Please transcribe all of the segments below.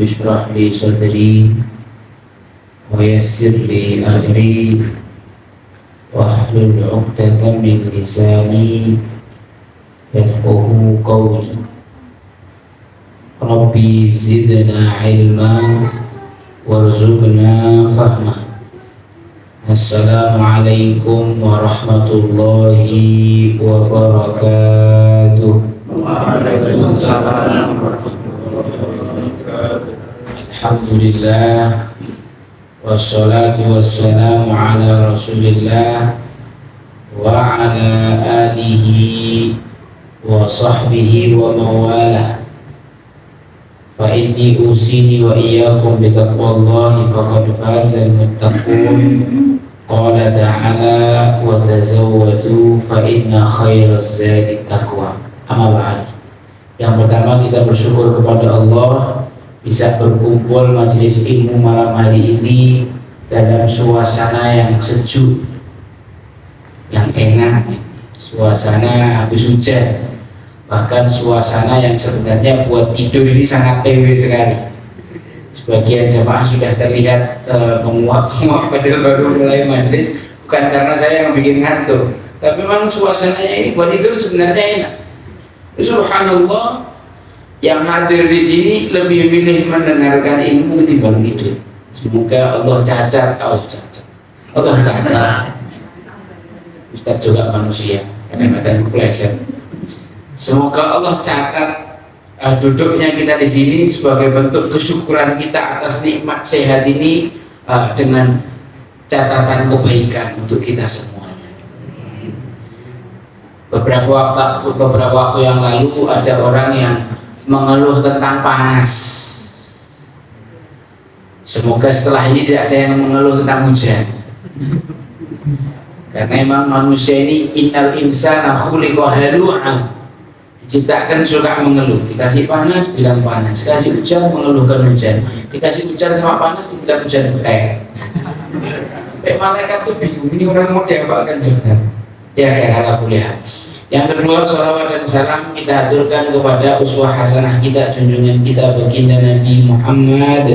Rabbi shrah li sadri wa yassir li amri wahlul 'uqdatam min lisani yafqahu qawli. Rabbi zidna ilma warzuqna fahma. Assalamualaikum warahmatullahi wabarakatuh. Waalaikumsalam warahmatullahi wabarakatuh. Alhamdulillah, wassalatu wassalamu ala rasulillah wa ala alihi wa sahbihi wa mawalah. Fa inni usini wa iyyakum bitaqwallahi faqad fazal muttaqun. Qala ta'ala wa tazawwadu fa inna khairaz zadi taqwa. Amma ba'd. Yang pertama, kita bersyukur kepada Allah bisa berkumpul majelis ilmu malam hari ini dalam suasana yang sejuk, yang enak, suasana habis hujan, bahkan suasana yang sebenarnya buat tidur ini sangat tewe sekali. Sebagian jamaah sudah terlihat menguap-menguap padahal baru mulai majelis, bukan karena saya yang bikin ngantuk, tapi memang suasananya ini buat tidur sebenarnya enak. Subhanallah, yang hadir di sini lebih milih mendengarkan ilmu ketimbang tidur. Semoga Allah cacat, Allah cacat. Ustaz juga manusia, kadang-kadang kepleset. Semoga Allah catat duduknya kita di sini sebagai bentuk kesyukuran kita atas nikmat sehat ini, dengan catatan kebaikan untuk kita semuanya. Beberapa waktu yang lalu ada orang yang mengeluh tentang panas. Semoga setelah ini tidak ada yang mengeluh tentang hujan. Karena memang manusia ini innal insana khuliqa halu'a, diciptakan suka mengeluh. Dikasih panas bilang panas, dikasih hujan mengeluhkan hujan, dikasih hujan sama panas dibilang hujan sampai malaikat tuh bingung, ini orang mau diapakan sebenarnya. Ya kira-kira kuliah. Yang kedua, salawat dan salam kita aturkan kepada uswah hasanah kita, junjungan kita baginda Nabi Muhammad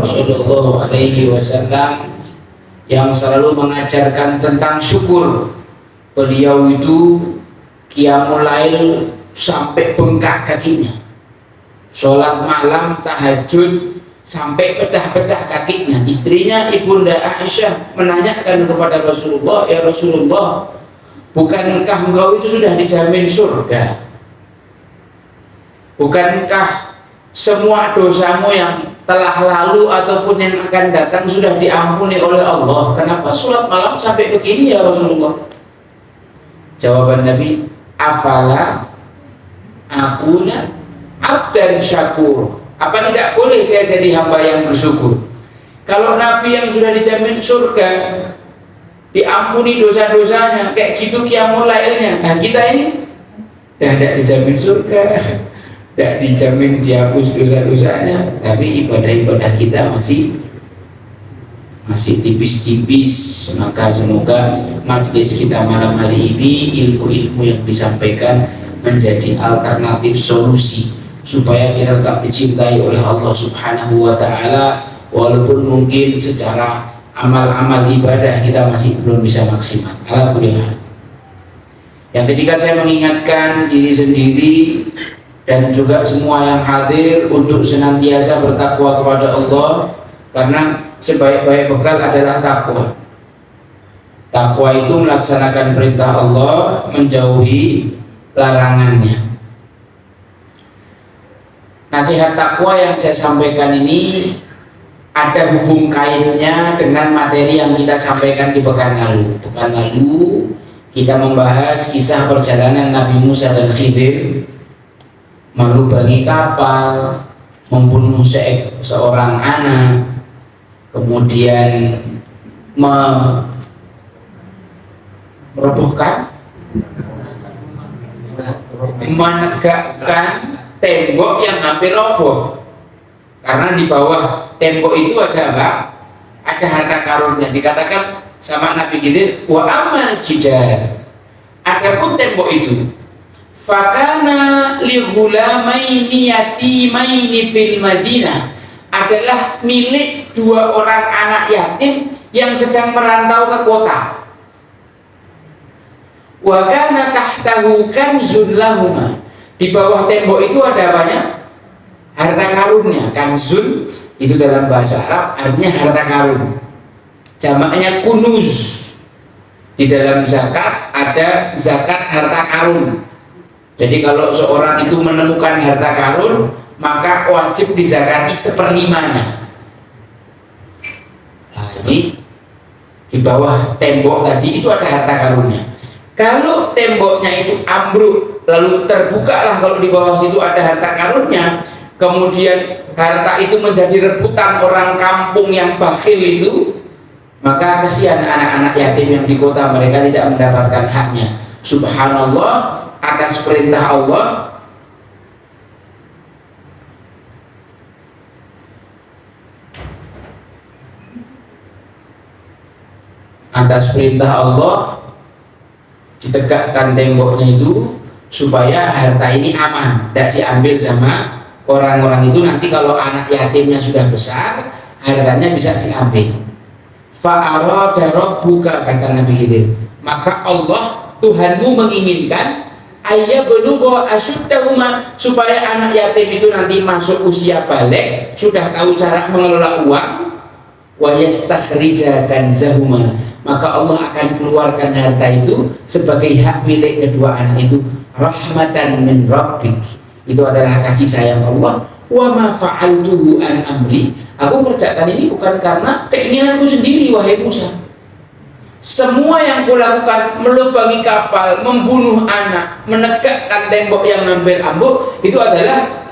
sallallahu alaihi wasallam yang selalu mengajarkan tentang syukur. Beliau itu qiyamul lail sampai bengkak kakinya, sholat malam tahajud sampai pecah-pecah kakinya. Istrinya Ibunda Aisyah menanyakan kepada Rasulullah, ya Rasulullah, bukankah engkau itu sudah dijamin surga? Bukankah semua dosamu yang telah lalu ataupun yang akan datang sudah diampuni oleh Allah? Kenapa sholat malam sampai begini ya Rasulullah? Jawaban Nabi, afala akuna abdan syakur. Apa tidak boleh saya jadi hamba yang bersyukur? Kalau Nabi yang sudah dijamin surga, diampuni dosa-dosanya, kayak gitu qiyamul lailnya. Nah kita ini tidak dijamin surga, tidak dijamin dihapus dosa-dosanya, tapi ibadah-ibadah kita masih tipis-tipis. Maka semoga majelis kita malam hari ini, ilmu-ilmu yang disampaikan menjadi alternatif solusi supaya kita tetap dicintai oleh Allah Subhanahu wa ta'ala, walaupun mungkin secara amal-amal ibadah kita masih belum bisa maksimal. Ala kulli hal. Yang ketiga, saya mengingatkan diri sendiri dan juga semua yang hadir untuk senantiasa bertakwa kepada Allah, karena sebaik-baik bekal adalah takwa. Takwa itu melaksanakan perintah Allah, menjauhi larangannya. Nasihat takwa yang saya sampaikan ini ada hubung kaitnya dengan materi yang kita sampaikan di pekan lalu. Pekan lalu kita membahas kisah perjalanan Nabi Musa dan Khidir melubangi kapal, membunuh seorang anak, kemudian merobohkan, menegakkan tembok yang hampir roboh. Karena di bawah tembok itu ada apa? Ada harta karunnya. Dikatakan sama Nabi Khidir, wa amal jidar, adapun tembok itu fakana li ghulamaini yatimaini fil Madinah, adalah milik dua orang anak yatim yang sedang merantau ke kota. Wa kana tahtahu kanzun lahuma. Di bawah tembok itu ada apanya? Harta karunnya. Kanzun itu dalam bahasa Arab artinya harta karun. Jamaknya kunuz. Di dalam zakat ada zakat harta karun. Jadi kalau seorang itu menemukan harta karun, maka wajib dizakati seperlimanya. Nah, ini di bawah tembok tadi itu ada harta karunnya. Kalau temboknya itu ambruk, lalu terbukalah kalau di bawah situ ada harta karunnya, kemudian harta itu menjadi rebutan orang kampung yang bakhil itu, maka kesian anak-anak yatim yang di kota, mereka tidak mendapatkan haknya. Subhanallah, atas perintah Allah ditegakkan temboknya itu supaya harta ini aman, tidak diambil sama orang-orang itu. Nanti kalau anak yatimnya sudah besar, hartanya bisa diambil. Fa'arada rabbuka, kata Nabi Khidir, maka Allah Tuhanmu menginginkan ayyabluga ashuddahuma, supaya anak yatim itu nanti masuk usia balik, sudah tahu cara mengelola uang, wa yastakhrija kanzahuma, maka Allah akan keluarkan harta itu sebagai hak milik kedua anak itu. Rahmatan min rabbik, itu adalah kasih sayang Allah. Wa ma fa'altuhu an amri, aku mengerjakan ini bukan karena keinginanku sendiri wahai Musa. Semua yang kulakukan, melubangi kapal, membunuh anak, menegakkan tembok yang hampir ambruk, itu adalah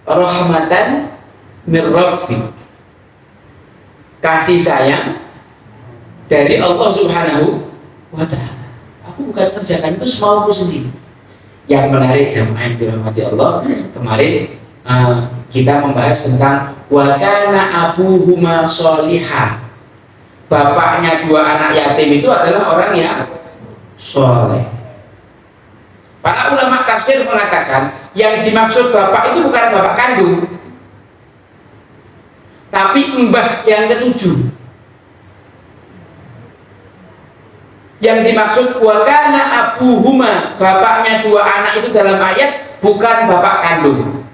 rahmatan min rabbik, kasih sayang dari Allah Subhanahu wa ta'ala. Aku bukan mengerjakan itu semauku sendiri. Yang menarik jamaah yang dirahmati Allah, kemarin kita membahas tentang wa kana abuhuma sholihah. Bapaknya dua anak yatim itu adalah orang yang soleh. Para ulama tafsir mengatakan yang dimaksud bapak itu bukan bapak kandung, tapi mbah yang ketujuh. Yang dimaksud wa kana abuhuma, bapaknya dua anak itu dalam ayat bukan bapak kandung,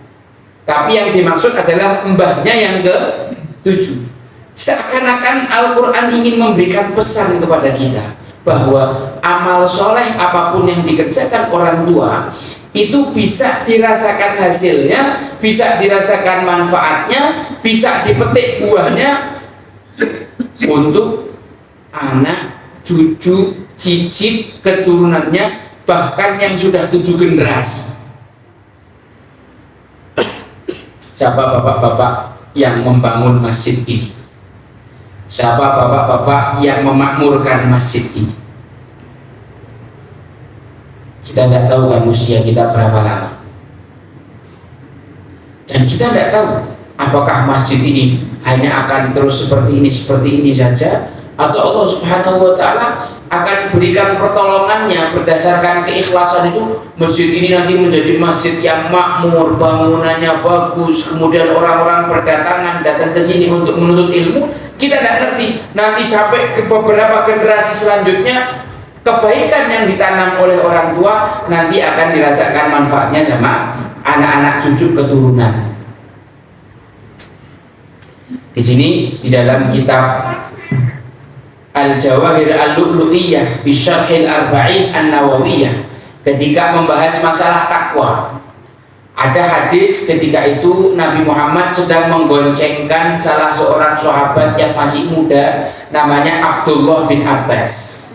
tapi yang dimaksud adalah mbahnya yang ketujuh. Seakan-akan Al-Quran ingin memberikan pesan kepada kita bahwa amal soleh apapun yang dikerjakan orang tua itu bisa dirasakan hasilnya, bisa dirasakan manfaatnya, bisa dipetik buahnya untuk anak, cucu, cicit, keturunannya, bahkan yang sudah 7 generasi. Siapa bapak-bapak yang membangun masjid ini? Siapa bapak-bapak yang memakmurkan masjid ini? Kita tidak tahu kan usia kita berapa lama, dan kita tidak tahu apakah masjid ini hanya akan terus seperti ini saja, atau Allah Subhanahu wa ta'ala akan berikan pertolongannya berdasarkan keikhlasan itu. Masjid ini nanti menjadi masjid yang makmur, bangunannya bagus, kemudian orang-orang berdatangan datang ke sini untuk menuntut ilmu. Kita tidak ngerti nanti sampai ke beberapa generasi selanjutnya, kebaikan yang ditanam oleh orang tua nanti akan dirasakan manfaatnya sama anak-anak cucu keturunan. Di sini di dalam kitab Al-Jawahir Al-Lu'lu'iyah fi Syarhil Arba'in An-Nawawiyah, ketika membahas masalah takwa, ada hadis ketika itu Nabi Muhammad sedang menggoncengkan salah seorang sahabat yang masih muda, namanya Abdullah bin Abbas.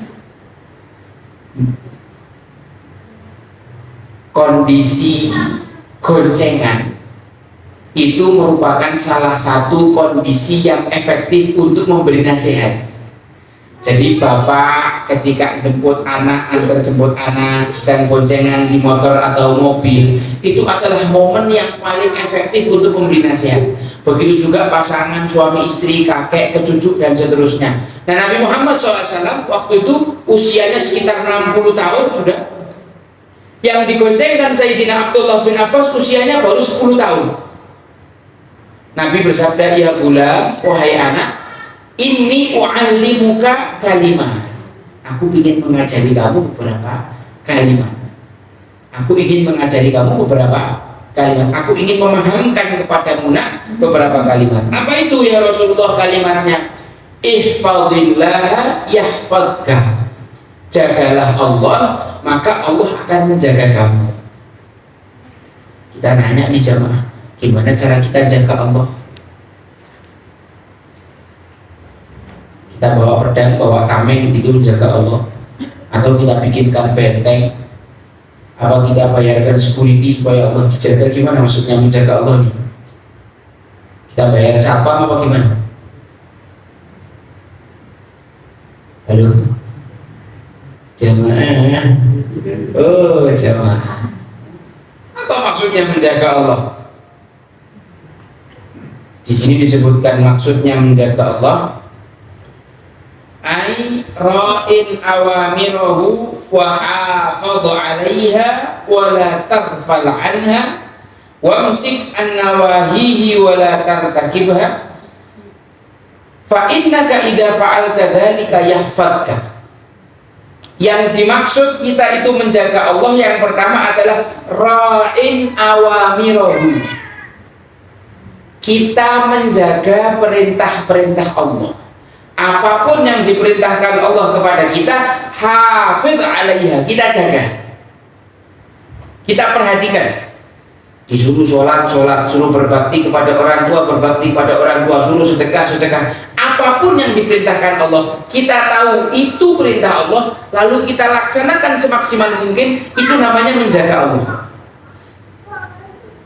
Kondisi goncengan itu merupakan salah satu kondisi yang efektif untuk memberi nasihat. Jadi bapak ketika jemput anak, antar jemput anak, sedang boncengan di motor atau mobil, itu adalah momen yang paling efektif untuk memberi nasihat. Begitu juga pasangan suami istri, kakek ke cucu dan seterusnya. Nah, Nabi Muhammad SAW waktu itu usianya sekitar 60 tahun sudah. Yang digoncengkan Sayyidina Abdullah bin Abbas usianya baru 10 tahun. Nabi bersabda, ya gulam, wahai anak, inni u'allimuka kalimat. Aku ingin mengajari kamu beberapa kalimat. Aku ingin mengajari kamu beberapa kalimat. Aku ingin memahamkan kepadamu nak beberapa kalimat. Apa itu ya Rasulullah kalimatnya? Ihfadillah yahfadka. Jagalah Allah, maka Allah akan menjaga kamu. Kita nanya nih jamaah, gimana cara kita jaga Allah? Kita bawa pedang, bawa tameng itu menjaga Allah, atau kita bikinkan benteng, apa kita bayarkan security supaya Allah dijaga? Gimana maksudnya menjaga Allah nih? Kita bayar siapa apa gimana? Halo jamaah, oh jamaah, apa maksudnya menjaga Allah? Di sini disebutkan maksudnya menjaga Allah, ai ra'in awamirahu wa hafadha 'alaiha wa la taghfal 'anha wa amsik an nawahihi wa la tartakibha fa innaka idza fa'alta dzalika yahfadka. Yang dimaksud kita itu menjaga Allah yang pertama adalah ra'in awamirahu. Kita menjaga perintah-perintah Allah. Apapun yang diperintahkan Allah kepada kita, hafidh 'alaiha, kita jaga. Kita perhatikan. Disuruh sholat, suruh berbakti kepada orang tua, berbakti pada orang tua, suruh sedekah, sedekah. Apapun yang diperintahkan Allah, kita tahu itu perintah Allah, lalu kita laksanakan semaksimal mungkin, itu namanya menjaga Allah.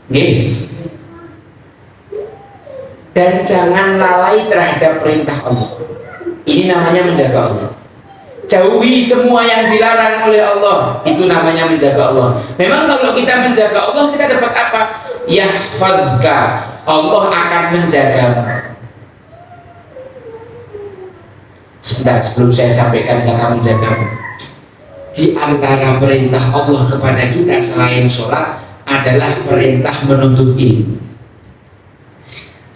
Nggih. Dan jangan lalai terhadap perintah Allah. Ini namanya menjaga Allah. Jauhi semua yang dilarang oleh Allah, itu namanya menjaga Allah. Memang kalau kita menjaga Allah, kita dapat apa? Yahfadka, Allah akan menjagamu. Sebentar, sebelum saya sampaikan kata menjagamu, di antara perintah Allah kepada kita selain sholat adalah perintah menuntut ilmu.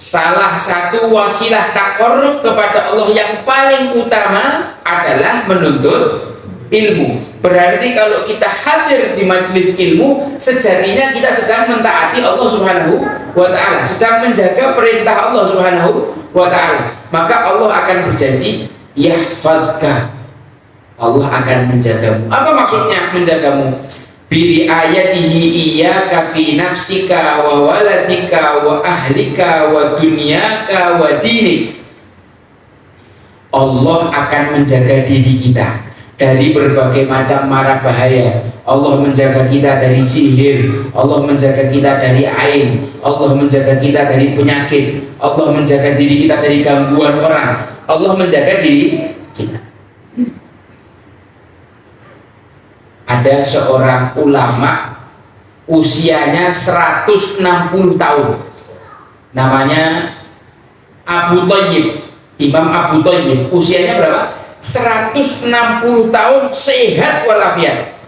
Salah satu wasilah taqarrub kepada Allah yang paling utama adalah menuntut ilmu. Berarti kalau kita hadir di majelis ilmu, sejatinya kita sedang mentaati Allah Subhanahu wa ta'ala, sedang menjaga perintah Allah Subhanahu wa ta'ala. Maka Allah akan berjanji, yahfadka, Allah akan menjagamu. Apa maksudnya menjagamu? Biri ayatihi iyyaka fi nafsika wa waladika wa ahlika wa dunyaka wa dinik. Allah akan menjaga diri kita dari berbagai macam mara bahaya. Allah menjaga kita dari sihir, Allah menjaga kita dari ain, Allah menjaga kita dari penyakit, Allah menjaga diri kita dari gangguan orang, Allah menjaga diri kita. Ada seorang ulama usianya 160 tahun, namanya Abu Thayyib, Imam Abu Thayyib. Usianya berapa? 160 tahun, sehat walafiat.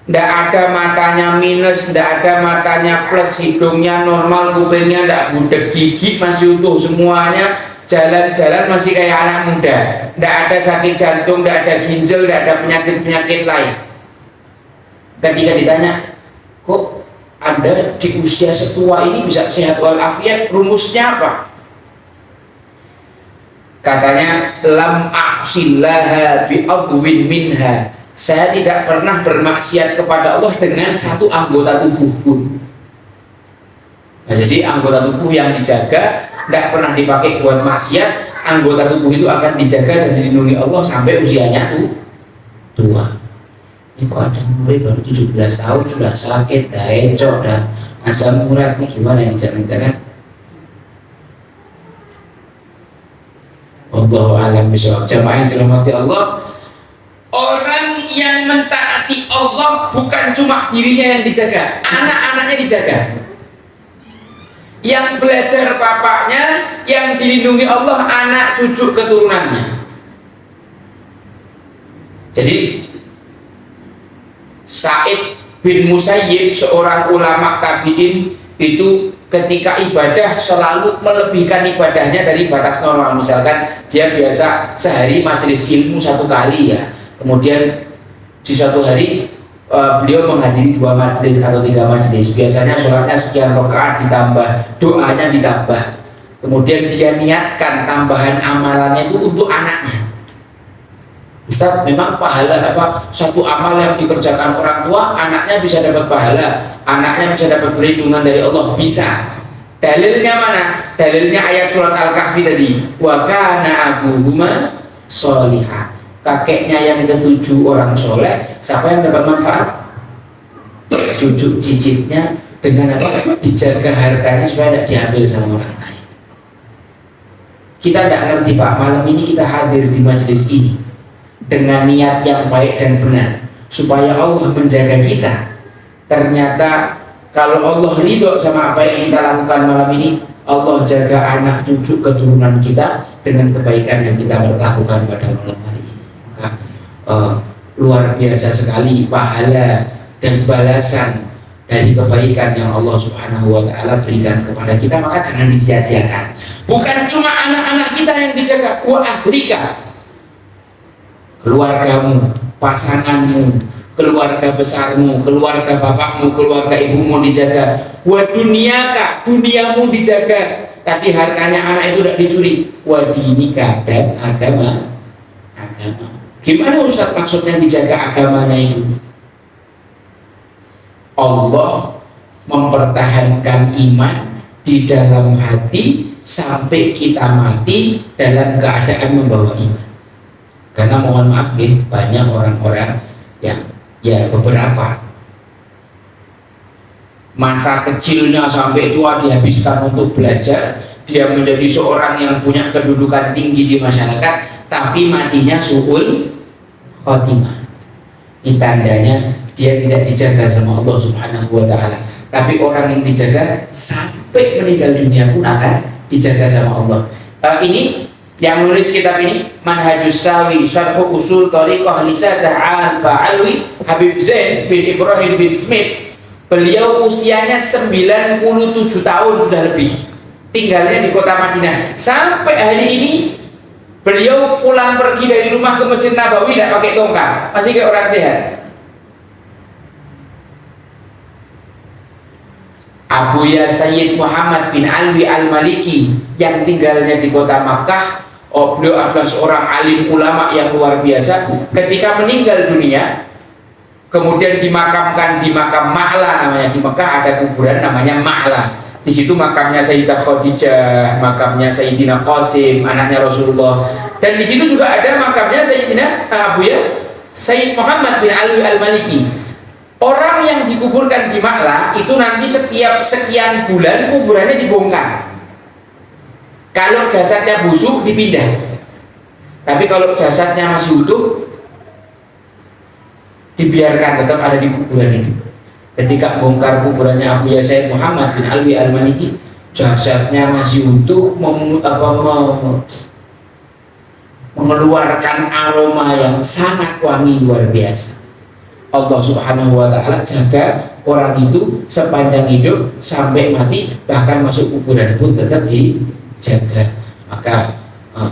Tidak ada matanya minus, tidak ada matanya plus, hidungnya normal, kupingnya tidak budek, gigi masih utuh semuanya, jalan-jalan masih kayak anak muda. Tidak ada sakit jantung, tidak ada ginjal, tidak ada penyakit-penyakit lain. Ketika ditanya, kok Anda di usia setua ini bisa sehat walafiat, rumusnya apa? Katanya, lam a'sillaha bi'adwin minha. Saya tidak pernah bermaksiat kepada Allah dengan satu anggota tubuh pun. Nah, jadi anggota tubuh yang dijaga tidak pernah dipakai buat maksiat, anggota tubuh itu akan dijaga dan dilindungi Allah sampai usianya tua. Ini kok ada murid baru 17 tahun sudah sakit, dah encok, dah asam urat, ini gimana ini, jangan-jangan Allahu a'lam bishawab. Jamaah yang dirahmati Allah, orang yang mentaati Allah bukan cuma dirinya yang dijaga, anak-anaknya dijaga. Yang belajar bapaknya, yang dilindungi Allah anak cucu keturunannya. Jadi Sa'id bin Musayyib, seorang ulama tabi'in, itu ketika ibadah selalu melebihkan ibadahnya dari batas normal. Misalkan dia biasa sehari majelis ilmu 1 kali ya, kemudian di suatu hari beliau menghadiri 2 majelis atau 3 majelis. Biasanya sholatnya sekian rakaat ditambah doanya ditambah, kemudian dia niatkan tambahan amalannya itu untuk anaknya. Ustaz, memang pahala satu amal yang dikerjakan orang tua, anaknya bisa dapat pahala, anaknya bisa dapat perlindungan dari Allah? Bisa. Dalilnya mana? Dalilnya ayat surat Al-Kahfi tadi, wa kana abuhuma sholihah. Kakeknya yang ke-7 orang soleh, siapa yang dapat manfaat? Cucu cicitnya. Dengan apa? Dijaga hartanya supaya tidak diambil sama orang lain. Kita tidak ngerti Pak, malam ini kita hadir di majelis ini dengan niat yang baik dan benar supaya Allah menjaga kita. Ternyata kalau Allah ridho sama apa yang kita lakukan malam ini, Allah jaga anak cucu keturunan kita dengan kebaikan yang kita lakukan pada malam hari ini. Maka luar biasa sekali pahala dan balasan dari kebaikan yang Allah Subhanahu wa Ta'ala berikan kepada kita. Maka jangan disia-siakan. Bukan cuma anak-anak kita yang dijaga, wa ahlika, keluargamu, pasanganmu, keluarga besarmu, keluarga bapakmu, keluarga ibumu dijaga. Wa duniaka, duniamu dijaga. Tadi hartanya anak itu tidak dicuri. Wa dinika, dan agama. Gimana Ustaz maksudnya dijaga agamanya itu? Allah mempertahankan iman di dalam hati sampai kita mati dalam keadaan membawa iman. Karena mohon maaf ya, banyak orang-orang yang ya beberapa masa kecilnya sampai tua dihabiskan untuk belajar, dia menjadi seorang yang punya kedudukan tinggi di masyarakat, tapi matinya su'ul khotimah. Ini tandanya dia tidak dijaga sama Allah Subhanahu wa Ta'ala. Tapi orang yang dijaga sampai meninggal dunia pun akan dijaga sama Allah. Ini yang menulis kitab ini Manhajus Sawi Syarh Usul Thariqah Lisadah Al-Ba'alwi, Habib Zain bin Ibrahim bin Smith. Beliau usianya 97 tahun sudah lebih, tinggalnya di kota Madinah. Sampai hari ini beliau pulang pergi dari rumah ke Masjid Nabawi tidak pakai tongkat, masih kayak orang sehat. Abuya Sayyid Muhammad bin Alwi Al-Maliki yang tinggalnya di kota Makkah. Beliau adalah seorang alim ulama yang luar biasa. Ketika meninggal dunia, kemudian dimakamkan di makam Ma'la namanya. Di Mekah ada kuburan namanya Ma'la. Di situ makamnya Sayyidah Khadijah, makamnya Sayyidina Qasim, anaknya Rasulullah. Dan di situ juga ada makamnya Sayyidina Abuya Sayyid Muhammad bin Alwi Al-Maliki. Orang yang dikuburkan di Ma'la itu nanti setiap sekian bulan kuburannya dibongkar. Kalau jasadnya busuk dipindah. Tapi kalau jasadnya masih utuh dibiarkan tetap ada di kuburan itu. Ketika bongkar kuburannya Abu Sayyid Muhammad bin Alwi Al-Maliki, jasadnya masih utuh, mengeluarkan aroma yang sangat wangi luar biasa. Allah Subhanahu wa Ta'ala jaga orang itu sepanjang hidup sampai mati, bahkan masuk kuburan pun tetap dijaga. Maka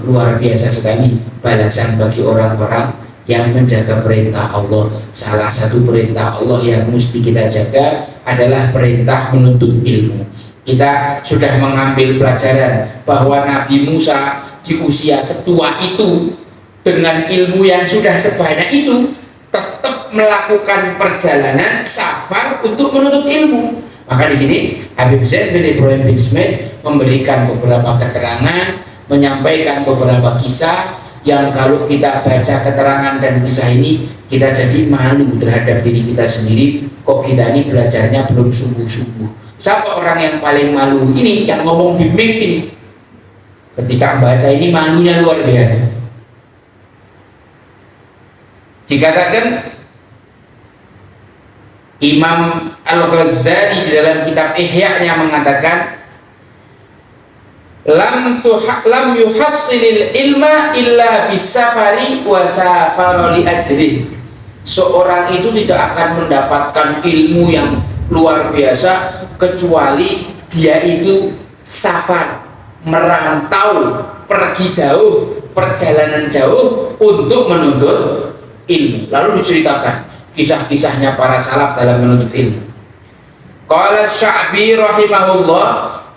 luar biasa sekali balasan bagi orang-orang yang menjaga perintah Allah. Salah satu perintah Allah yang mesti kita jaga adalah perintah menuntut ilmu. Kita sudah mengambil pelajaran bahwa Nabi Musa di usia setua itu dengan ilmu yang sudah sebanyak itu tetap melakukan perjalanan safar untuk menuntut ilmu. Maka di sini Habib Zain bin Ibrahim bin Smith memberikan beberapa keterangan, menyampaikan beberapa kisah yang kalau kita baca keterangan dan kisah ini kita jadi malu terhadap diri kita sendiri. Kok kita ini belajarnya belum sungguh-sungguh. Siapa orang yang paling malu? Ini yang ngomong di mic ini. Ketika membaca ini malunya luar biasa. Dikatakan Imam Al-Ghazali di dalam kitab Ihya-nya mengatakan lam yuhassilil ilma illa bisafari wa safara li ajri. Seorang itu tidak akan mendapatkan ilmu yang luar biasa kecuali dia itu safar, merantau, pergi jauh, perjalanan jauh untuk menuntut ilmu. Lalu diceritakan kisah-kisahnya para salaf dalam menuntut ilmu. Qala Sya'bi rahimahullah,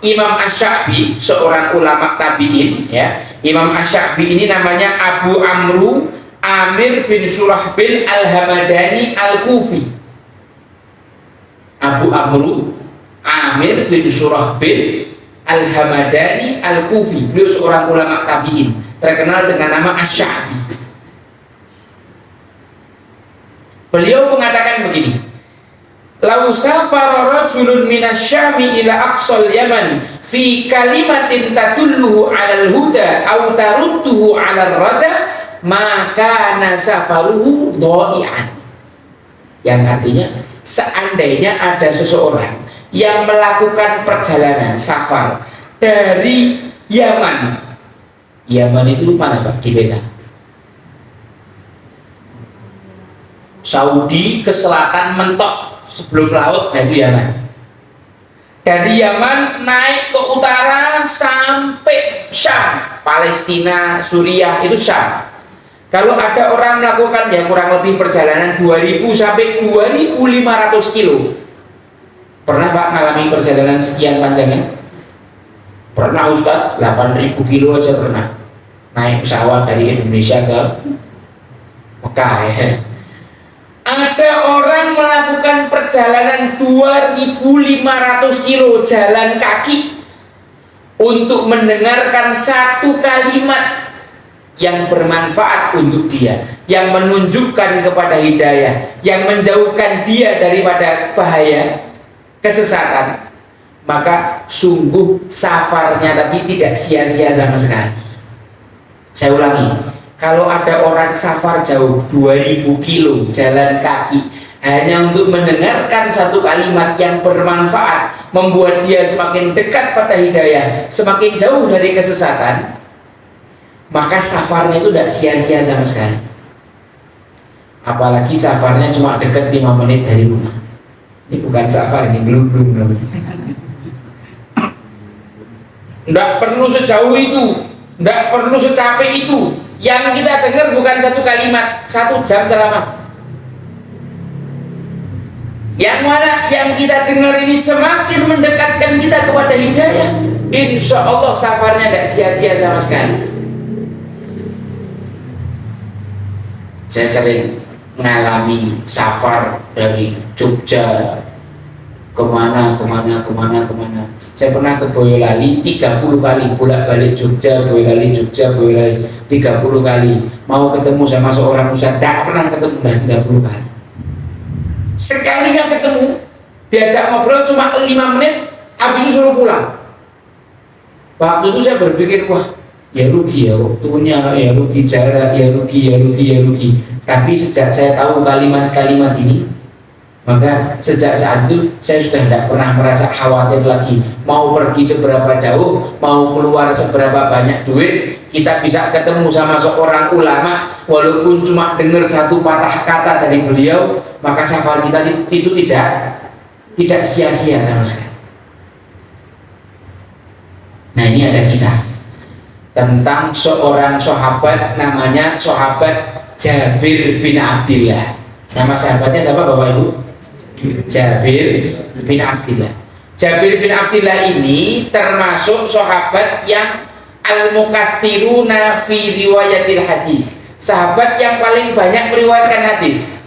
Imam Asy-Sya'bi seorang ulama tabi'in ya. Imam Asy-Sya'bi ini namanya Abu Amru Amir bin Surahbil Al-Hamadani Al-Kufi. Abu Amru Amir bin Surahbil Al-Hamadani Al-Kufi. Beliau seorang ulama tabi'in terkenal dengan nama Asy-Sya'bi. Beliau mengatakan begini, "Lau safara rajulun minasyami ila aqsal Yaman fi kalimatin tadulluhu 'alal huda aw tarudduhu 'alal rada, maka nasafaruhu dha'i'an." Yang artinya, seandainya ada seseorang yang melakukan perjalanan safar dari Yaman. Yaman itu mana Pak? Di peta. Saudi ke selatan mentok sebelum laut, nah itu Yaman. Dari Yaman naik ke utara sampai Syam, Palestina, Suriah, itu Syam. Kalau ada orang melakukan ya kurang lebih perjalanan 2000 sampai 2500 kilo. Pernah Pak ngalami perjalanan sekian panjangnya? Pernah Ustadz, 8000 kilo aja pernah. Naik pesawat dari Indonesia ke Mekah ya. Ada orang melakukan perjalanan 2500 kilo jalan kaki untuk mendengarkan satu kalimat yang bermanfaat untuk dia, yang menunjukkan kepada hidayah, yang menjauhkan dia daripada bahaya kesesatan. Maka sungguh safarnya tapi tidak sia-sia sama sekali. Saya ulangi, kalau ada orang safar jauh 2000 kilo jalan kaki hanya untuk mendengarkan satu kalimat yang bermanfaat, membuat dia semakin dekat pada hidayah, semakin jauh dari kesesatan, maka safarnya itu tidak sia-sia sama sekali. Apalagi safarnya cuma dekat 5 menit dari rumah. Ini bukan safar, ini gelundung namanya. Tidak perlu sejauh itu, tidak perlu secapek itu. Yang kita dengar bukan satu kalimat, 1 jam ceramah. Yang mana yang kita dengar ini semakin mendekatkan kita kepada hidayah, insya Allah safarnya tidak sia-sia sama sekali. Saya sering mengalami safar dari Jogja kemana. Saya pernah ke Boyolali 30 kali, bolak-balik Jogja, Boyolali, Jogja, Boyolali 30 kali. Mau ketemu sama seorang ustadz, tidak pernah ketemu, udah 30 kali. Sekali yang ketemu, diajak ngobrol cuma 5 menit, habis itu suruh pulang. Waktu itu saya berpikir, wah, ya rugi ya waktunya, ya rugi jarak, ya rugi. Tapi sejak saya tahu kalimat-kalimat ini, maka sejak saat itu saya sudah tidak pernah merasa khawatir lagi. Mau pergi seberapa jauh, mau keluar seberapa banyak duit, kita bisa ketemu sama seorang ulama, walaupun cuma dengar satu patah kata dari beliau, maka safar kita itu tidak sia-sia sama sekali. Nah, ini ada kisah tentang seorang sahabat, namanya sahabat Jabir bin Abdillah. Nama sahabatnya siapa Bapak Ibu? Jabir bin Abdillah. Jabir bin Abdillah ini termasuk sahabat yang al-mukaththiruna fi riwayatil hadis, sahabat yang paling banyak meriwayatkan hadis.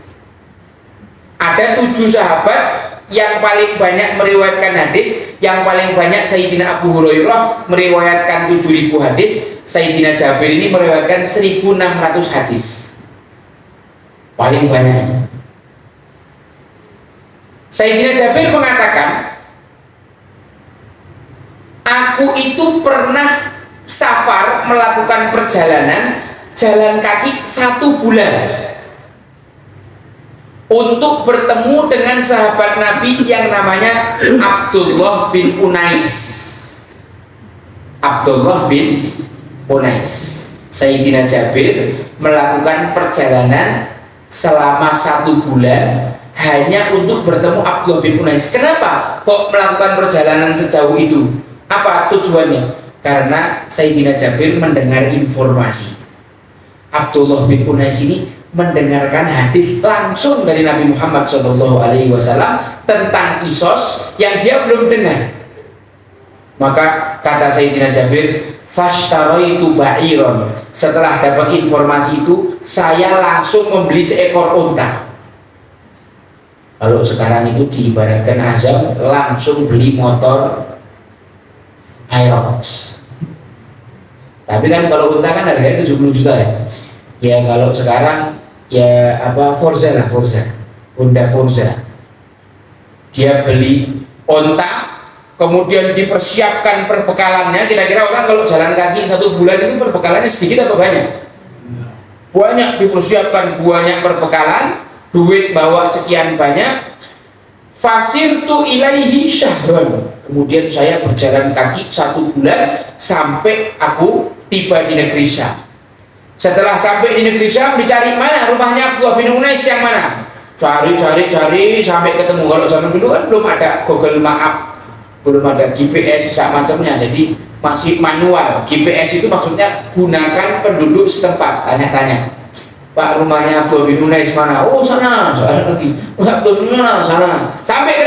Ada 7 sahabat yang paling banyak meriwayatkan hadis. Yang paling banyak Sayyidina Abu Hurairah meriwayatkan 7.000 hadis. Sayyidina Jabir ini meriwayatkan 1.600 hadis. Paling banyak. Sayyidina Jabir mengatakan, aku itu pernah safar melakukan perjalanan jalan kaki 1 bulan untuk bertemu dengan sahabat Nabi yang namanya Abdullah bin Unais. Abdullah bin Unais. Sayyidina Jabir melakukan perjalanan selama 1 bulan hanya untuk bertemu Abdullah bin Unais. Kenapa kok melakukan perjalanan sejauh itu? Apa tujuannya? Karena Sayyidina Jabir mendengar informasi Abdullah bin Unais ini mendengarkan hadis langsung dari Nabi Muhammad SAW tentang kisos yang dia belum dengar. Maka kata Sayyidina Jabir, fashtaraitu ba'iron. Setelah dapat informasi itu, saya langsung membeli seekor unta. Kalau sekarang itu diibaratkan azam, langsung beli motor Aerox. Tapi kan kalau unta kan harganya 70 juta ya. Ya kalau sekarang ya apa Forza lah, Forza, Honda Forza. Dia beli unta, kemudian dipersiapkan perbekalannya. Kira-kira orang kalau jalan kaki 1 bulan itu perbekalannya sedikit atau banyak? Banyak, dipersiapkan banyak perbekalan. Duit bawa sekian banyak. Fasirtu ilaihi syahron. Kemudian saya berjalan kaki 1 bulan sampai aku tiba di negeri Syam. Setelah sampai di negeri Syam, dicari mana rumahnya Abdullah bin Unais yang mana. Cari sampai ketemu. Kalau zaman dulu kan belum ada Google Map, belum ada GPS macamnya, jadi masih manual. GPS itu maksudnya gunakan penduduk setempat, tanya-tanya. Pak, rumahnya Abdullah bin Unais mana? Oh sana lagi. Abdullah bin Unais sana. Sampai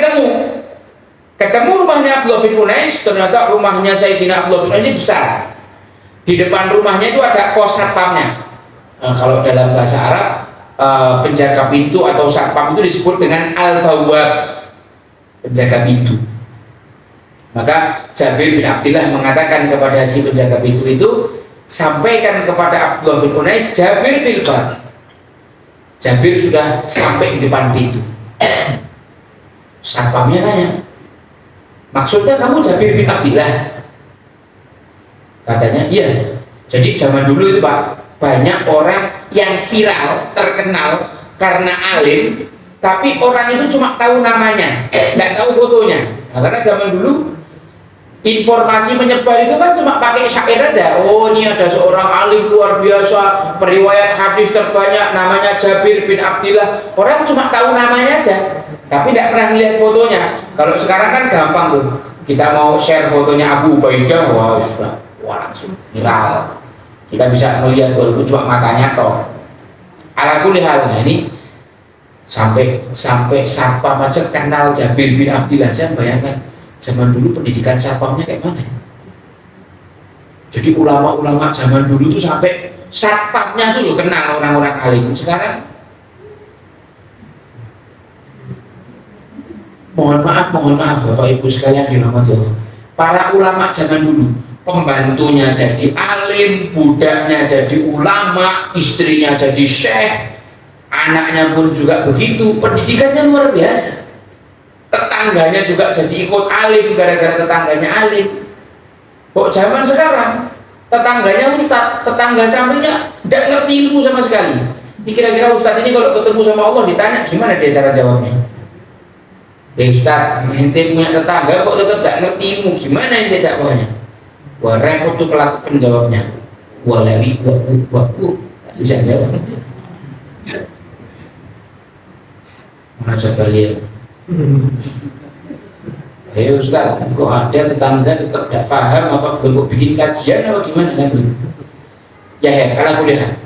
ketemu rumahnya Abdullah bin Unais. Ternyata rumahnya Sayyidina Abdullah bin Unais ini besar. Di depan rumahnya itu ada pos satpamnya. Kalau dalam bahasa Arab, penjaga pintu atau satpam itu disebut dengan al-bawwab, penjaga pintu. Maka Jabir bin Abdillah mengatakan kepada si penjaga pintu itu, sampaikan kepada Abdullah bin Unais, Jabir fil bab. Jabir sudah sampai di depan pintu. Satpamnya nanya, maksudnya kamu Jabir bin Abdillah? Katanya iya. Jadi zaman dulu itu Pak, banyak orang yang viral, terkenal karena alim, tapi orang itu cuma tahu namanya, tidak tahu fotonya. Nah, karena zaman dulu informasi menyebar itu kan cuma pakai syair aja. Oh, ini ada seorang alim luar biasa, periwayat hadis terbanyak, namanya Jabir bin Abdillah. Orang cuma tahu namanya aja, tapi tidak pernah melihat fotonya. Kalau sekarang kan gampang tuh, kita mau share fotonya Abu Ubaidah, wah sudah, wah langsung viral. Kita bisa melihat walaupun cuma matanya toh. Ala kulli hal, ini sampai satpam aja kenal Jabir bin Abdillah. Saya bayangkan zaman dulu pendidikan satpamnya kayak mana. Jadi ulama-ulama zaman dulu tuh sampai satpamnya tuh loh kenal orang-orang alim. Sekarang mohon maaf Bapak Ibu sekalian dirahmati Allah. Para ulama zaman dulu, pembantunya jadi alim, budaknya jadi ulama, istrinya jadi syekh, anaknya pun juga begitu. Pendidikannya luar biasa. Tetangganya juga jadi ikut alim gara-gara tetangganya alim. Kok zaman sekarang tetangganya ustadz, tetangga sampingnya tidak ngerti ilmu sama sekali. Ini kira-kira ustadz ini kalau ketemu sama Allah ditanya gimana dia cara jawabnya? Ustadz, ente punya tetangga kok tetap tidak ngerti ilmu, gimana ente dakwahnya? Wah repot tuh kelaku penjawabnya. Wah lari, bisa jawab. Mana coba lihat. Ayo Ustaz, kok ada tetangga tetap tidak paham apa belum bikin kajian apa gimana kan? Ya kalau kuliah.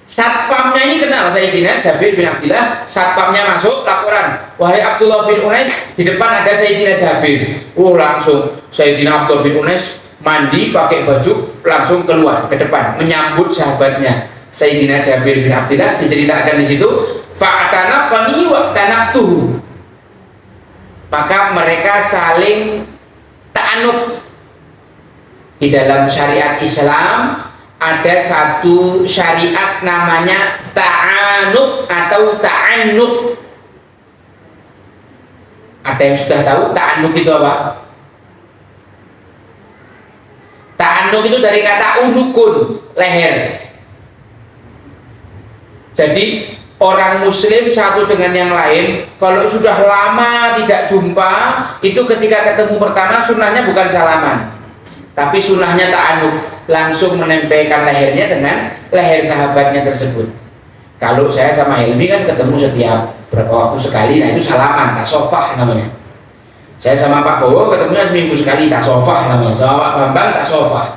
Satpamnya ini kenal Sayyidina Jabir bin Abdillah. Satpamnya masuk laporan, wahai Abdullah bin Unais, di depan ada Sayyidina Jabir. Oh langsung Sayyidina Abdullah bin Unais mandi pakai baju langsung keluar ke depan menyambut sahabatnya Sayyidina Jabir bin Abdillah. Diceritakan di situ, fa'atanaqani wa tanaqtuhu. Maka mereka saling ta'anuk. Di dalam syariat Islam ada satu syariat namanya ta'anuk atau ta'annuk. Ada yang sudah tahu ta'anuk itu apa? Ta'anuk itu dari kata unukun, leher. Jadi orang muslim satu dengan yang lain kalau sudah lama tidak jumpa, itu ketika ketemu pertama sunnahnya bukan salaman, tapi sunnahnya ta'anuk, langsung menempelkan lehernya dengan leher sahabatnya tersebut. Kalau saya sama Helmi kan ketemu setiap berapa waktu sekali, nah itu salaman, tasofah namanya. Saya sama Pak Bowo ketemunya seminggu sekali, tasofah namanya. Sama Pak Bambang tasofah.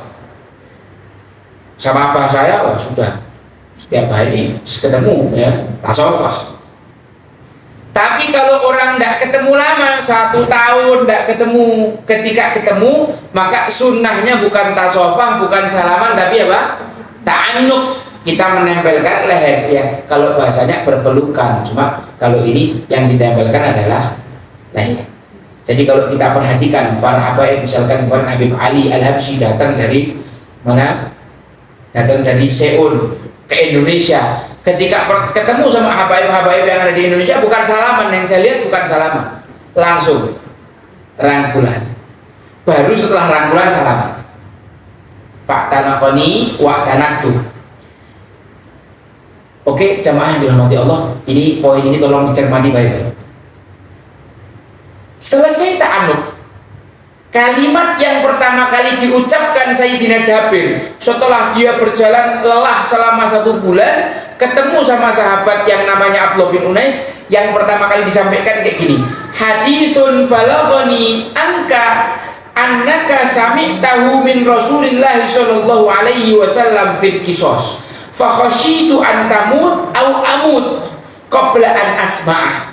Sama abah saya, wah sudah setiap hari ketemu ya, tasofah. Tapi kalau orang tidak ketemu lama, 1 tahun tidak ketemu, ketika ketemu maka sunnahnya bukan tasofah, bukan salaman, tapi apa? Ta'anuk. Kita menempelkan leher ya, kalau bahasanya berpelukan, cuma kalau ini yang ditempelkan adalah leher. Jadi kalau kita perhatikan para habaib, misalkan Habib Ali Al-Habsyi datang dari mana? Datang dari Seoul ke Indonesia. Ketika ketemu sama habaib-habaib yang ada di Indonesia, bukan salaman, yang saya lihat bukan salaman, langsung rangkulan. Baru setelah rangkulan salaman. Fa'tanaqani wa'tanaqtu. Oke, jamaah yang dirahmati Allah, ini poin ini tolong dicermati baik-baik. Selesai ta'anuk, kalimat yang pertama kali diucapkan Sayyidina Jabir setelah dia berjalan lelah selama 1 bulan, ketemu sama sahabat yang namanya Abdullah bin Unais, yang pertama kali disampaikan kayak gini, hadithun balaghani anka annaka sami'tahu min Rasulillah sallallahu alaihi wasallam fil qisas fa khasyitu an tamut au amut qabla an asma'ah.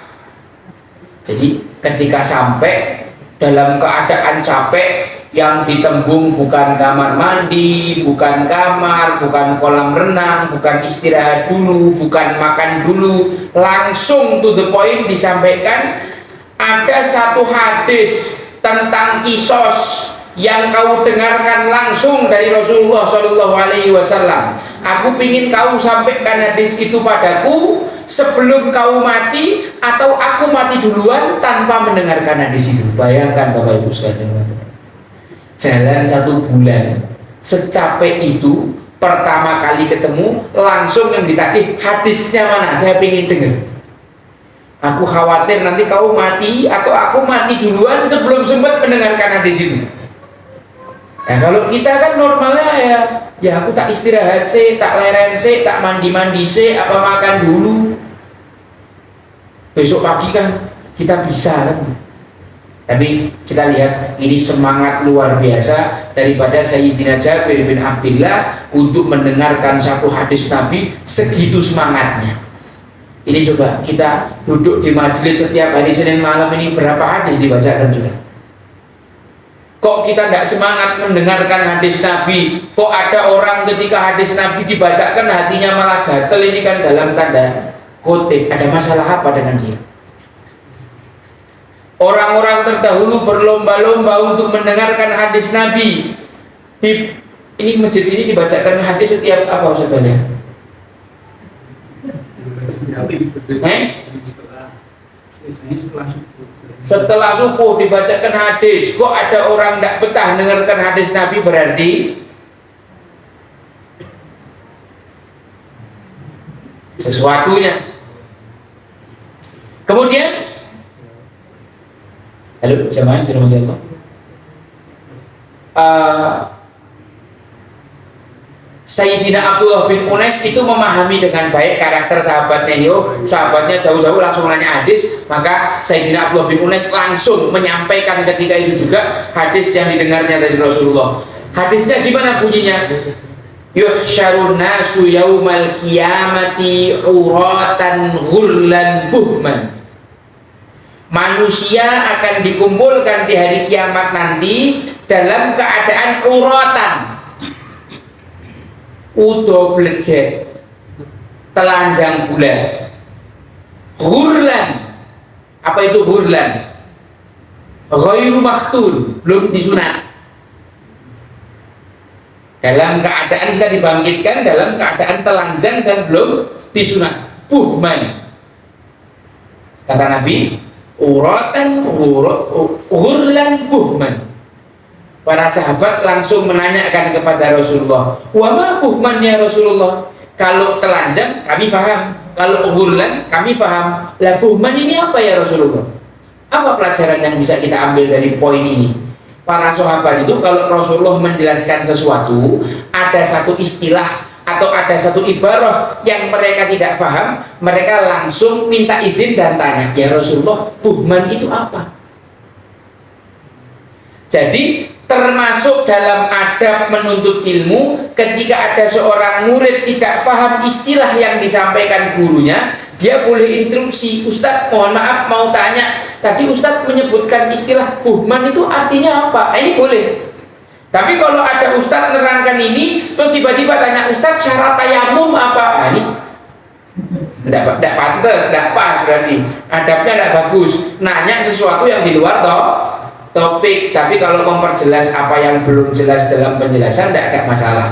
Jadi ketika sampai dalam keadaan capek, yang ditembung bukan kamar mandi, bukan kamar, bukan kolam renang, bukan istirahat dulu, bukan makan dulu, langsung to the point disampaikan, ada 1 hadis tentang kisos yang kau dengarkan langsung dari Rasulullah Shallallahu Alaihi Wasallam. Aku ingin kau sampaikan hadis itu padaku sebelum kau mati, atau aku mati duluan tanpa mendengarkan hadis itu. Bayangkan Bapak Ibu sekalian, jalan 1 bulan, secapek itu, pertama kali ketemu langsung yang ditagih hadisnya mana, saya ingin dengar. Aku khawatir nanti kau mati atau aku mati duluan sebelum sempat mendengarkan hadis itu. Nah, kalau kita kan normalnya ya aku tak istirahat sih, tak leren sih, tak mandi-mandi sih, apa makan dulu. Besok pagi kan kita bisa kan. Tapi kita lihat ini semangat luar biasa daripada Sayyidina Jabir bin Abdillah untuk mendengarkan 1 hadis Nabi, segitu semangatnya. Ini coba kita duduk di majelis setiap hari Senin malam ini, berapa hadis dibacakan sudah? Kok kita tidak semangat mendengarkan hadis Nabi? Kok ada orang ketika hadis Nabi dibacakan hatinya malah gatel? Ini kan dalam tanda kutip, ada masalah apa dengan dia? Orang-orang terdahulu berlomba-lomba untuk mendengarkan hadis Nabi. Ini masjid sini dibacakan hadis setiap apa Ustaz Bala? Setelah subuh dibacakan hadis. Kok ada orang tidak betah dengarkan hadis Nabi? Berarti sesuatunya. Kemudian, halo jamaah dirahmati Allah, Sayyidina Abdullah bin Unais itu memahami dengan baik karakter sahabatnya ini. Sahabatnya jauh-jauh langsung nanya hadis, maka Sayyidina Abdullah bin Unais langsung menyampaikan ketika itu juga hadis yang didengarnya dari Rasulullah. Hadisnya gimana bunyinya? Yuhsyarun nasu yaumal qiyamati uratan ghurlan buhman. Manusia akan dikumpulkan di hari kiamat nanti dalam keadaan uratan, udo blejet, telanjang bulat. Ghurlan, apa itu ghurlan? Ghairu maktul, belum disunat. Dalam keadaan kita dibangkitkan dalam keadaan telanjang dan belum disunat. Buhman, kata Nabi, uratan ghurlan buhman. Para sahabat langsung menanyakan kepada Rasulullah, wa ma buhman ya Rasulullah? Kalau telanjang kami paham, kalau ghurlan kami paham. Lah buhman ini apa ya Rasulullah? Apa pelajaran yang bisa kita ambil dari poin ini? Para sahabat itu kalau Rasulullah menjelaskan sesuatu, ada satu istilah atau ada satu ibarah yang mereka tidak paham, mereka langsung minta izin dan tanya, ya Rasulullah, buhman itu apa? Jadi termasuk dalam adab menuntut ilmu, ketika ada seorang murid tidak paham istilah yang disampaikan gurunya, dia boleh interupsi, Ustadz mohon maaf mau tanya, tadi Ustadz menyebutkan istilah buhman itu artinya apa? Ini boleh. Tapi kalau ada Ustadz nerangkan ini, terus tiba-tiba tanya, Ustadz syarat tayamum apa? Ini tidak pantas, tidak pas berarti. Adabnya tidak bagus. Nanya sesuatu yang di luar topik. Tapi kalau memperjelas apa yang belum jelas dalam penjelasan, tidak ada masalah.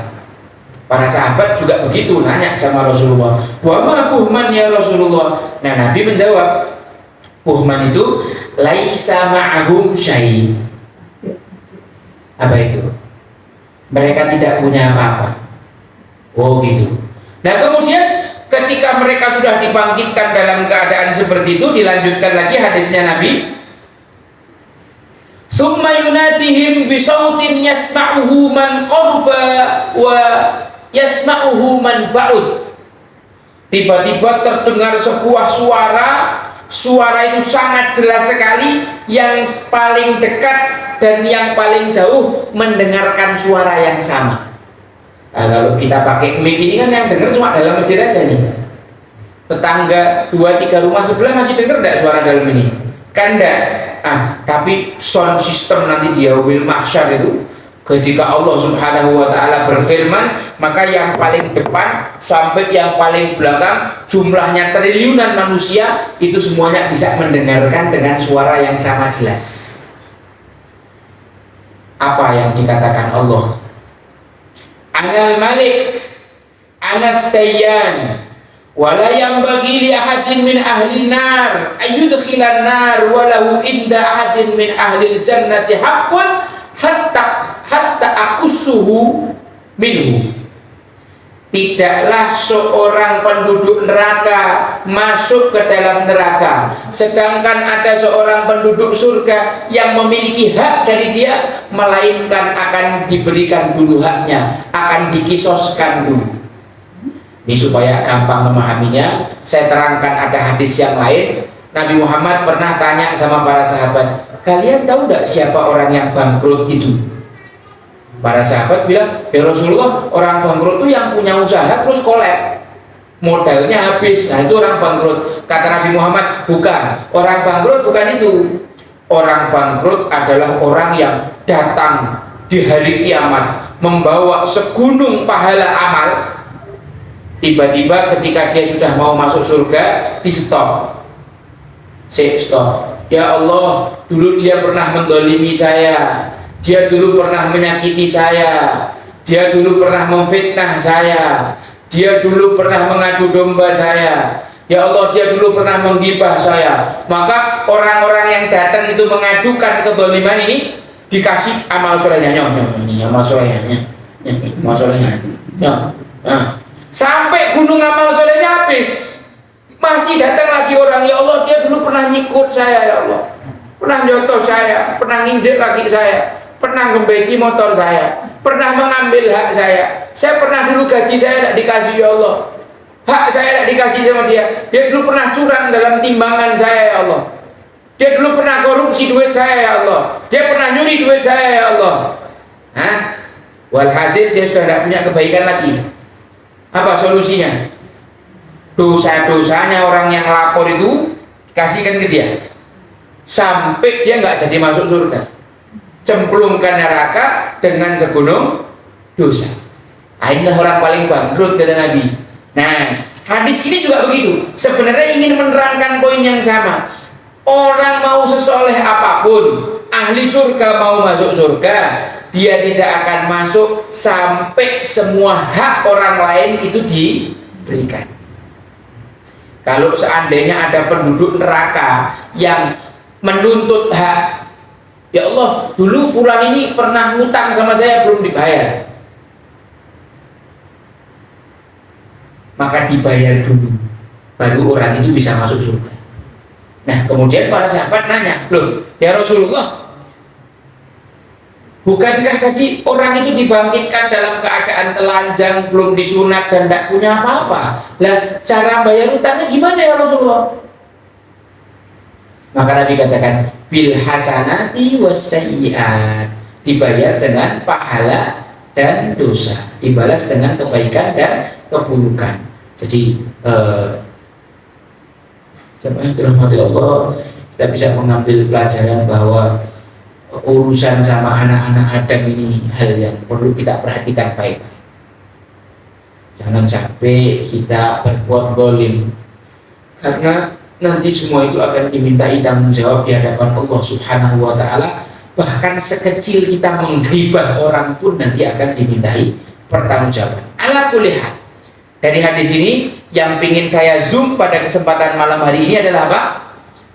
Para sahabat juga begitu, nanya sama Rasulullah, wa ma buhman ya Rasulullah. Nah, Nabi menjawab, buhman itu laisa ma'ahum syai'. Apa itu? Mereka tidak punya apa-apa. Oh gitu. Nah kemudian ketika mereka sudah dibangkitkan dalam keadaan seperti itu, dilanjutkan lagi hadisnya Nabi, summa yunadihim bisautin yasma'uhu man qarba wa yasma'uhu man ba'ud. Tiba-tiba terdengar sebuah suara itu sangat jelas sekali, yang paling dekat dan yang paling jauh mendengarkan suara yang sama. Nah, kalau kita pakai mic ini kan yang dengar cuma dalam masjid aja nih. Tetangga 2-3 rumah sebelah masih dengar enggak suara dalam ini? Kan enggak. Tapi sound system nanti di yaumil mahsyar itu, ketika Allah Subhanahu wa taala berfirman, maka yang paling depan sampai yang paling belakang, jumlahnya triliunan manusia, itu semuanya bisa mendengarkan dengan suara yang sama jelas. Apa yang dikatakan Allah? Anal Malik, anat Tayyan, wala yanbaghi li ahadin min ahli nar ayyudkhilan nar walahu inda ahadin min ahli jannati haqqun hatta akussuhu minhu. Tidaklah seorang penduduk neraka masuk ke dalam neraka, sedangkan ada seorang penduduk surga yang memiliki hak dari dia, melainkan akan diberikan dulu haknya, akan dikisoskan dulu. Ini supaya gampang memahaminya, saya terangkan ada hadis yang lain. Nabi Muhammad pernah tanya sama para sahabat, kalian tahu tidak siapa orang yang bangkrut itu? Para sahabat bilang, ya Rasulullah, orang bangkrut itu yang punya usaha terus kolab, modalnya habis. Nah itu orang bangkrut. Kata Nabi Muhammad, bukan. Orang bangkrut bukan itu. Orang bangkrut adalah orang yang datang di hari kiamat membawa segunung pahala amal. Tiba-tiba ketika dia sudah mau masuk surga, di stop. Stop. Ya Allah, dulu dia pernah mendolimi saya, dia dulu pernah menyakiti saya, dia dulu pernah memfitnah saya, dia dulu pernah mengadu domba saya, ya Allah, dia dulu pernah menggibah saya. Maka orang-orang yang datang itu mengadukan kezaliman ini, dikasih amal solehnya, ini amal solehnya, amal solehnya, sampai gunung amal solehnya habis, masih datang lagi orang, ya Allah, dia dulu pernah nyikut saya, ya Allah, pernah nyotos saya, pernah nginjek kaki saya, pernah ngembesi motor saya, pernah mengambil hak saya pernah dulu gaji saya tidak dikasih, ya Allah, hak saya tidak dikasih sama dia dulu pernah curang dalam timbangan saya, ya Allah, dia dulu pernah korupsi duit saya, ya Allah, dia pernah nyuri duit saya, ya Allah. Walhasil dia sudah tidak punya kebaikan lagi. Apa solusinya? Dosa-dosanya orang yang lapor itu kasihkan ke dia sampai dia nggak jadi masuk surga, cemplungkan neraka dengan segunung dosa. Inilah orang paling bangkrut, kata Nabi. Nah, hadis ini juga begitu, sebenarnya ingin menerangkan poin yang sama. Orang mau sesoleh apapun, ahli surga mau masuk surga, dia tidak akan masuk sampai semua hak orang lain itu diberikan. Kalau seandainya ada penduduk neraka yang menuntut hak, ya Allah, dulu fulan ini pernah ngutang sama saya belum dibayar, maka dibayar dulu, baru orang itu bisa masuk surga. Nah kemudian para sahabat nanya, loh ya Rasulullah, Bukankah tadi orang itu dibangkitkan dalam keadaan telanjang, belum disunat dan tidak punya apa-apa? Lah, cara bayar utangnya gimana ya Rasulullah? Maka Nabi katakan, bil hasanati wassayyiat, dibayar dengan pahala dan dosa, dibalas dengan kebaikan dan keburukan. Jadi jemaah yang dirahmati Allah, kita bisa mengambil pelajaran bahwa urusan sama anak-anak Adam ini hal yang perlu kita perhatikan baik-baik. Jangan sampai kita berbuat zalim, karena nanti semua itu akan dimintai tanggung jawab di hadapan Allah Subhanahu wa Ta'ala. Bahkan sekecil kita menggibah orang pun nanti akan dimintai pertanggungjawaban. Ala kulli hal, dari hadis ini yang ingin saya zoom pada kesempatan malam hari ini adalah apa?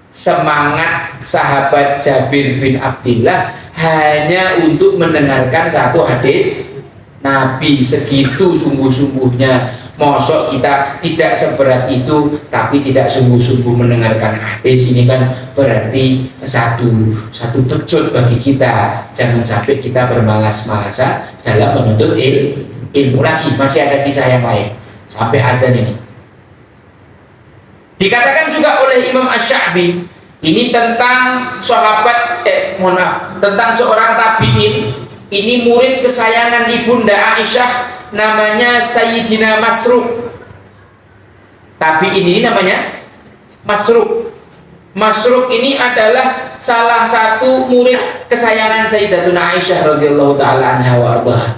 Semangat sahabat Jabir bin Abdillah hanya untuk mendengarkan satu hadis Nabi. Segitu sungguh-sungguhnya. Mosok kita tidak seberat itu tapi tidak sungguh-sungguh mendengarkan hadis. Ini kan berarti satu pecut bagi kita. Jangan sampai kita bermalas-malasan dalam menuntut ilmu lagi. Masih ada kisah yang lain sampai adzan ini. Dikatakan juga oleh Imam Asy-Sya'bi ini tentang sahabat tentang seorang tabi'in. Ini murid kesayangan ibunda Aisyah, namanya Sayyidina Masruq. Tabi'in ini namanya Masruq. Masruq ini adalah salah satu murid kesayangan Sayyidatuna Aisyah radhiyallahu taala anha wa ardhaha.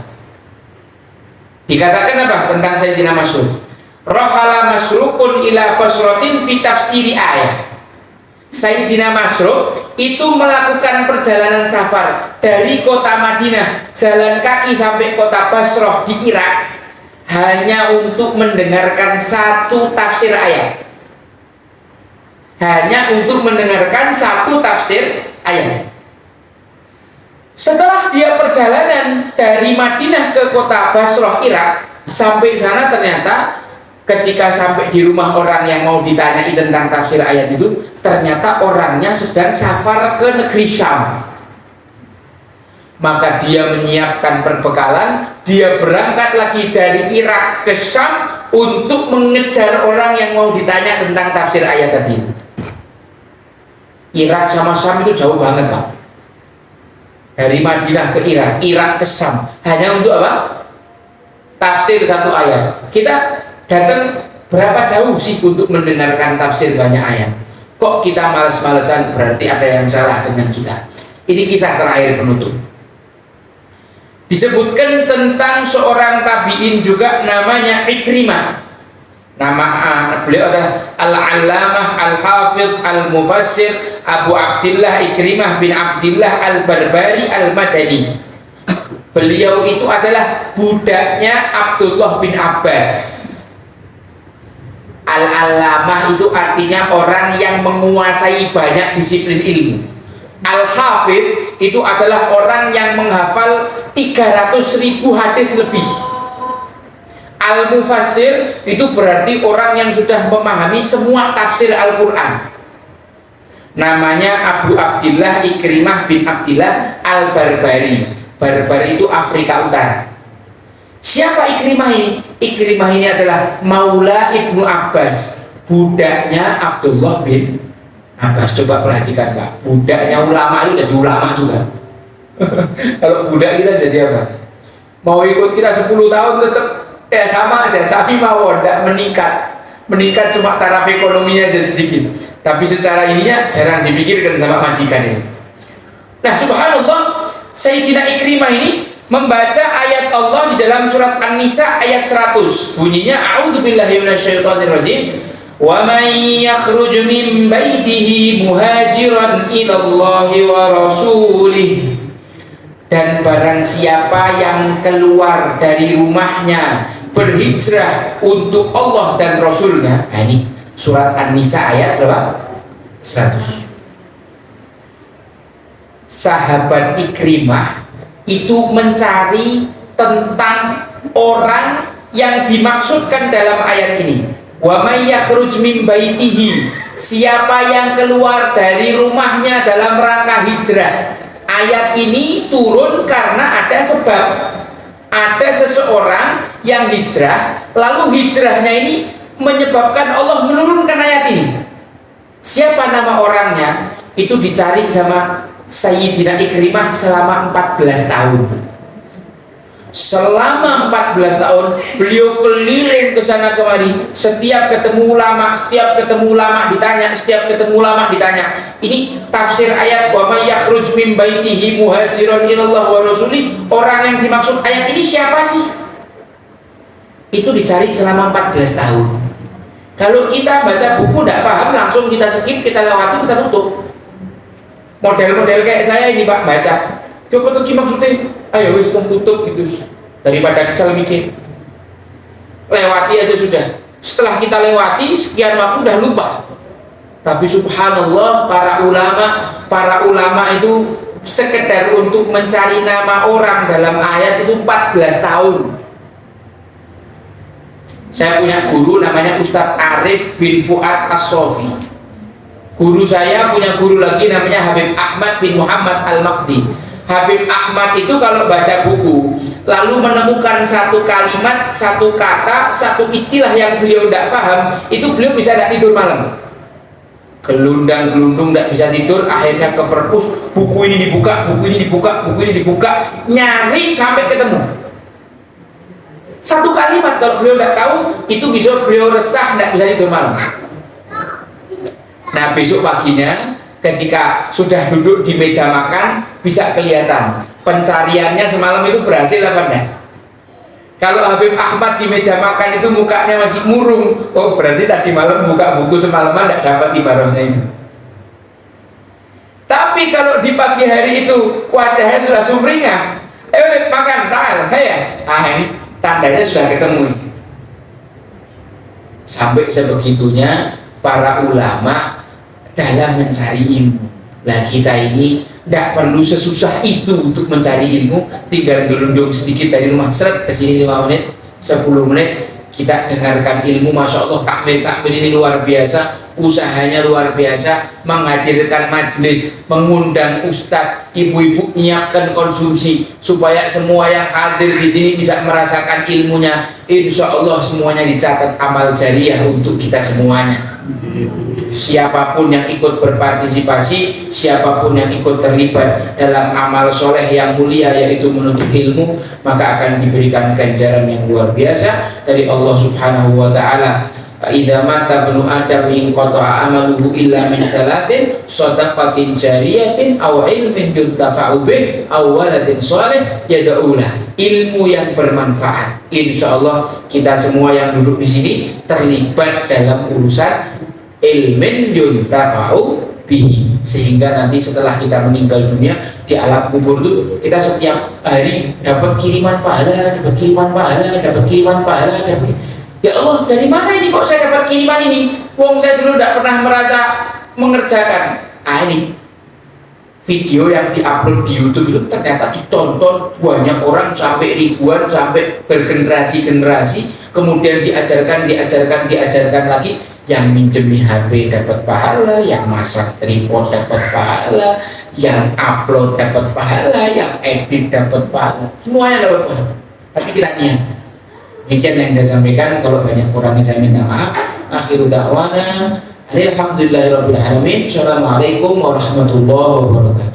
Dikatakan apa tentang Sayyidina Masruq? Rahala Masruqun ila Basratin fi tafsiri ayat. Sayyidina Masruq itu melakukan perjalanan safar dari kota Madinah, jalan kaki sampai kota Basrah di Irak, hanya untuk mendengarkan satu tafsir ayat. Hanya untuk mendengarkan satu tafsir ayat. Setelah dia perjalanan dari Madinah ke kota Basrah Irak, sampai sana ternyata ketika sampai di rumah orang yang mau ditanyai tentang tafsir ayat itu, ternyata orangnya sedang safar ke negeri Syam. Maka dia menyiapkan perbekalan, dia berangkat lagi dari Irak ke Syam untuk mengejar orang yang mau ditanya tentang tafsir ayat tadi. Irak sama Syam itu jauh banget, Pak. Dari Madinah ke Irak, Irak ke Syam, hanya untuk apa? Tafsir satu ayat. Kita datang berapa jauh sih untuk mendengarkan tafsir banyak ayat? Kok kita malas-malasan? Berarti ada yang salah dengan kita. Ini kisah terakhir penutup. Disebutkan tentang seorang tabi'in juga namanya Ikrimah. Nama beliau adalah Al-Allamah Al-Hafidh Al-Mufassir Abu Abdillah Ikrimah bin Abdillah Al-Barbari Al-Madani. Beliau itu adalah budaknya Abdullah bin Abbas. Al-Allamah itu artinya orang yang menguasai banyak disiplin ilmu. Al-Hafidh itu adalah orang yang menghafal 300.000 hadis lebih. Al-Mufassir itu berarti orang yang sudah memahami semua tafsir Al-Quran. Namanya Abu Abdillah Ikrimah bin Abdillah Al-Barbari. Barbari itu Afrika Utara. Siapa Ikrimah ini? Ikrimah ini adalah Maula Ibnu Abbas, budaknya Abdullah bin Abbas. Coba perhatikan, Pak, budaknya ulama itu jadi ulama juga. Kalau budak kita jadi apa? Mau ikut kita 10 tahun tetap ya sama aja, sapi mawon, tidak meningkat cuma taraf ekonominya aja sedikit, tapi secara ininya jarang dipikirkan sama majikan ini. Nah, subhanallah, Sayyidina Ikrimah ini membaca ayat Allah di dalam surat An-Nisa ayat 100. Bunyinya a'udzubillahi minasyaitonirrajim. Wa may yakhruj min baitihi muhajiran ilallahi wa rasulih. Dan barang siapa yang keluar dari rumahnya berhijrah untuk Allah dan Rasulnya. Nah, ini surat An-Nisa ayat berapa? 100. Sahabat Ikrimah itu mencari tentang orang yang dimaksudkan dalam ayat ini. Wa may yakhruj min baitihi, siapa yang keluar dari rumahnya dalam rangka hijrah. ayat ini turun karena ada sebab. Ada seseorang yang hijrah, lalu hijrahnya ini menyebabkan Allah menurunkan ayat ini. Siapa nama orangnya? Itu dicari sama Sayyidina Ikrimah selama 14 tahun. Selama 14 tahun beliau keliling ke sana kemari, setiap ketemu ulama ditanya, ini tafsir ayat wa may yakhruj min baitihi muhajiran ilallah wa rasuli, orang yang dimaksud ayat ini siapa sih? Itu dicari selama 14 tahun. Kalau kita baca buku tidak paham, langsung kita skip, kita lewati, kita tutup. Model-model kayak saya ini Pak, baca coba tuh maksudnya, ayo wis tutup gitu, daripada kesel mikir, lewati aja sudah. Setelah kita lewati sekian waktu udah lupa. Tapi subhanallah, para ulama itu sekedar untuk mencari nama orang dalam ayat itu 14 tahun. Saya punya guru namanya Ustadz Arif bin Fuad As-Sofi. Guru saya punya guru lagi namanya Habib Ahmad bin Muhammad Al-Makdi. Habib Ahmad itu kalau baca buku lalu menemukan satu kalimat, satu kata, satu istilah yang beliau tidak paham, itu beliau bisa tidak tidur malam. Gelundang-gelundung tidak bisa tidur, akhirnya ke perpus, buku ini dibuka, nyari sampai ketemu. Satu kalimat kalau beliau tidak tahu, itu bisa beliau resah, tidak bisa tidur malam. Nah besok paginya ketika sudah duduk di meja makan bisa kelihatan pencariannya semalam itu berhasil apa enggak. Kalau Habib Ahmad di meja makan itu mukanya masih murung, oh berarti tadi malam buka buku semalaman tidak dapat ibaratnya itu. Tapi kalau di pagi hari itu wajahnya sudah sumringah, makan tahal, ini tandanya sudah ketemu. Sampai sebegitunya para ulama dalam mencari ilmu. Nah kita ini tidak perlu sesusah itu untuk mencari ilmu, tinggal gelundung sedikit dari rumah, seret kesini 5 menit, 10 menit, kita dengarkan ilmu. Masya Allah, takmir ini luar biasa, usahanya luar biasa, menghadirkan majelis, mengundang ustadz, ibu-ibu nyiapkan konsumsi supaya semua yang hadir di sini bisa merasakan ilmunya. Insya Allah semuanya dicatat amal jariah untuk kita semuanya. Siapapun yang ikut berpartisipasi, siapapun yang ikut terlibat dalam amal soleh yang mulia yaitu menuntut ilmu, maka akan diberikan ganjaran yang luar biasa dari Allah Subhanahu wa ta'ala. Idza mata ibnu adam in qata'a amaluhu illa min thalathin shadaqatin jariyatin aw ilmin yuntafa'u bih aw waladin shalih yad'u lah. Ilmu yang bermanfaat. Insyaallah kita semua yang duduk di sini terlibat dalam urusan ilmin yuntafa'u bihi, sehingga nanti setelah kita meninggal dunia di alam kubur itu kita setiap hari dapat kiriman pahala. Ya Allah, dari mana ini kok saya dapat kiriman ini? Wong saya dulu tidak pernah merasa mengerjakan. Ini video yang diupload di YouTube itu ternyata ditonton banyak orang sampai ribuan, sampai bergenerasi-generasi, kemudian diajarkan lagi. Yang minjemi HP dapat pahala, yang masak tripod dapat pahala, yang upload dapat pahala, yang edit dapat pahala, semuanya dapat pahala. Tapi tidak niat. Demikian yang saya sampaikan. Kalau banyak kurangnya saya minta maaf. Akhiru da'wana alhamdulillahirabbil alamin. Assalamualaikum warahmatullahi wabarakatuh.